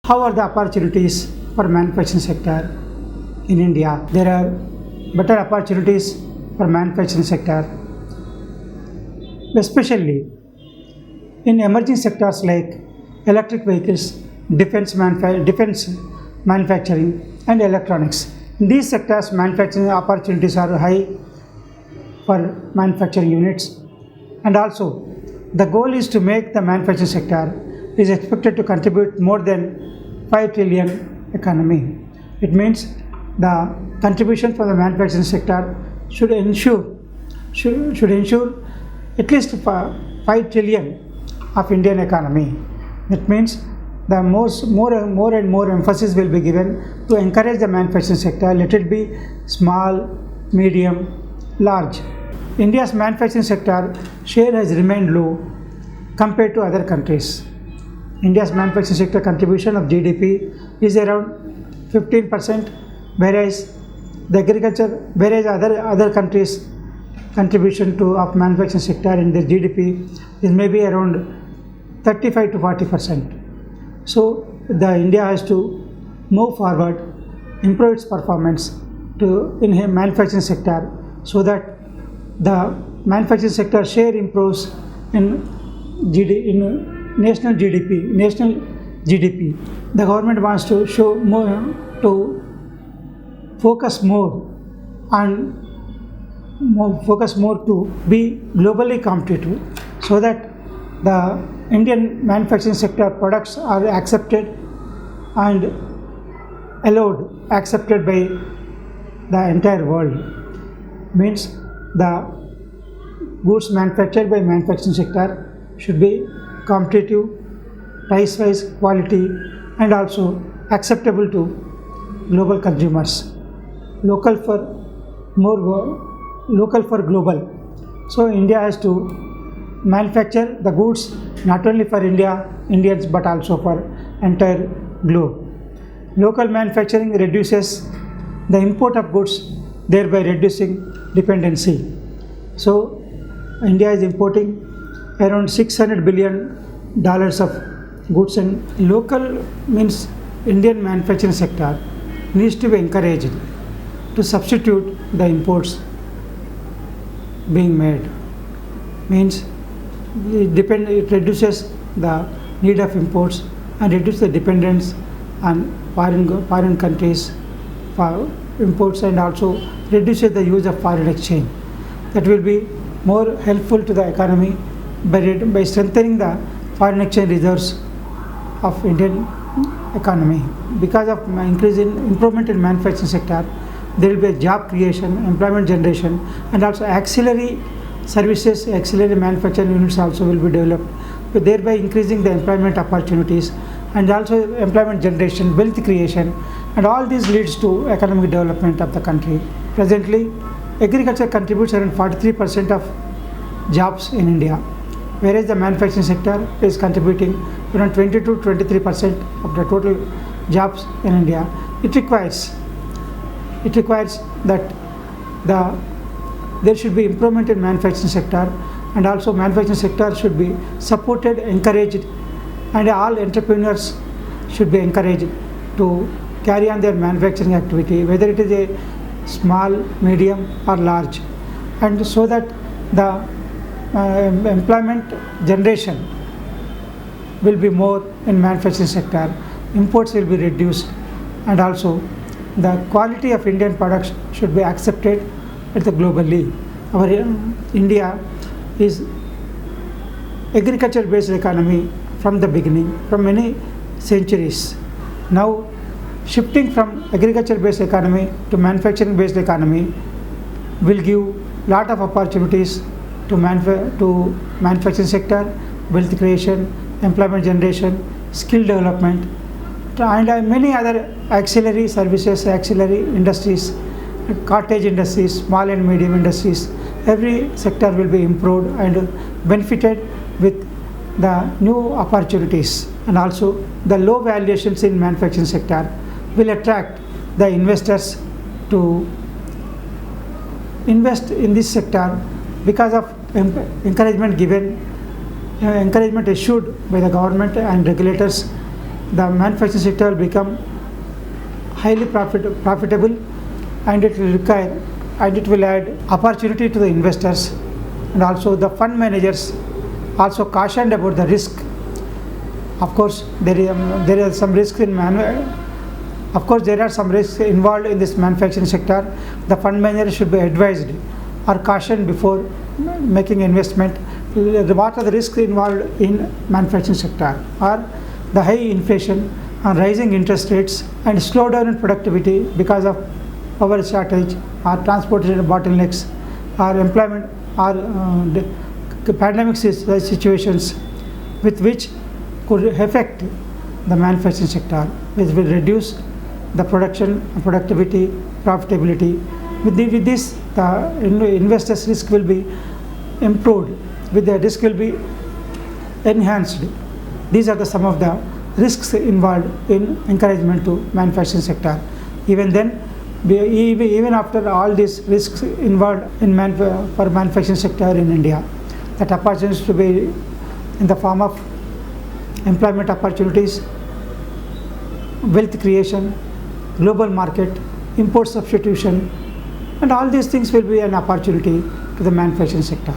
How are the opportunities for manufacturing sector in India? There are better opportunities for manufacturing sector, especially in emerging sectors like electric vehicles, defense manufacturing, and electronics. In these sectors, manufacturing opportunities are high for manufacturing units, and also the goal is to make the manufacturing sector is expected to contribute more than 5 trillion economy. It means the contribution from the manufacturing sector should ensure at least 5 trillion of Indian economy. That means the more and more emphasis will be given to encourage the manufacturing sector. Let it be small, medium, large. India's manufacturing sector share has remained low compared to other countries. India's manufacturing sector contribution of GDP is around 15%, whereas other countries' contribution of manufacturing sector in their GDP is maybe around 35 to 40%. So India has to move forward, improve its performance in manufacturing sector, so that the manufacturing sector share improves in national GDP. The government wants to focus more to be globally competitive, so that the Indian manufacturing sector products are accepted accepted by the entire world. Means the goods manufactured by manufacturing sector should be competitive, price-wise, quality, and also acceptable to global consumers. Local for global. So India has to manufacture the goods not only for Indians, but also for entire globe. Local manufacturing reduces the import of goods, thereby reducing dependency. So India is importing around $600 billion of goods, and local means Indian manufacturing sector needs to be encouraged to substitute the imports being made. Means it reduces the need of imports and reduces the dependence on foreign countries for imports, and also reduces the use of foreign exchange. That will be more helpful to the economy by strengthening the foreign exchange reserves of Indian economy. Because of improvement in manufacturing sector, there will be a job creation, employment generation, and also auxiliary services, auxiliary manufacturing units also will be developed, thereby increasing the employment opportunities, and also employment generation, wealth creation, and all this leads to economic development of the country. Presently, agriculture contributes around 43% of jobs in India, whereas the manufacturing sector is contributing around 20 to 23% of the total jobs in India. It requires that there should be improvement in manufacturing sector, and also manufacturing sector should be supported, encouraged, and all entrepreneurs should be encouraged to carry on their manufacturing activity, whether it is a small, medium, or large, and so that the employment generation will be more in manufacturing sector, imports will be reduced, and also the quality of Indian products should be accepted at the globally. Our India is agriculture based economy from the beginning, from many centuries. Now shifting from agriculture based economy to manufacturing based economy will give lot of opportunities to manufacturing sector, wealth creation, employment generation, skill development, and many other auxiliary services, auxiliary industries, cottage industries, small and medium industries. Every sector will be improved and benefited with the new opportunities, and also the low valuations in manufacturing sector will attract the investors to invest in this sector because of encouragement issued by the government and regulators the manufacturing sector will become highly profitable, and it will require and it will add opportunity to the investors, and also the fund managers also cautioned about the risk. Of course, there are some risks there are some risks involved in this manufacturing sector. The fund manager should be advised or cautioned before making investment. What are the risks involved in manufacturing sector? Are the high inflation and rising interest rates and slowdown in productivity because of power shortage or transportation bottlenecks or employment or pandemic situations with which could affect the manufacturing sector, which will reduce the production, productivity, profitability. With this, the investors' risk will be improved. With the risk will be enhanced. These are some of the risks involved in encouragement to manufacturing sector. Even then, even after all these risks involved in for manufacturing sector in India, that opportunities to be in the form of employment opportunities, wealth creation, global market, import substitution, and all these things will be an opportunity to the manufacturing sector.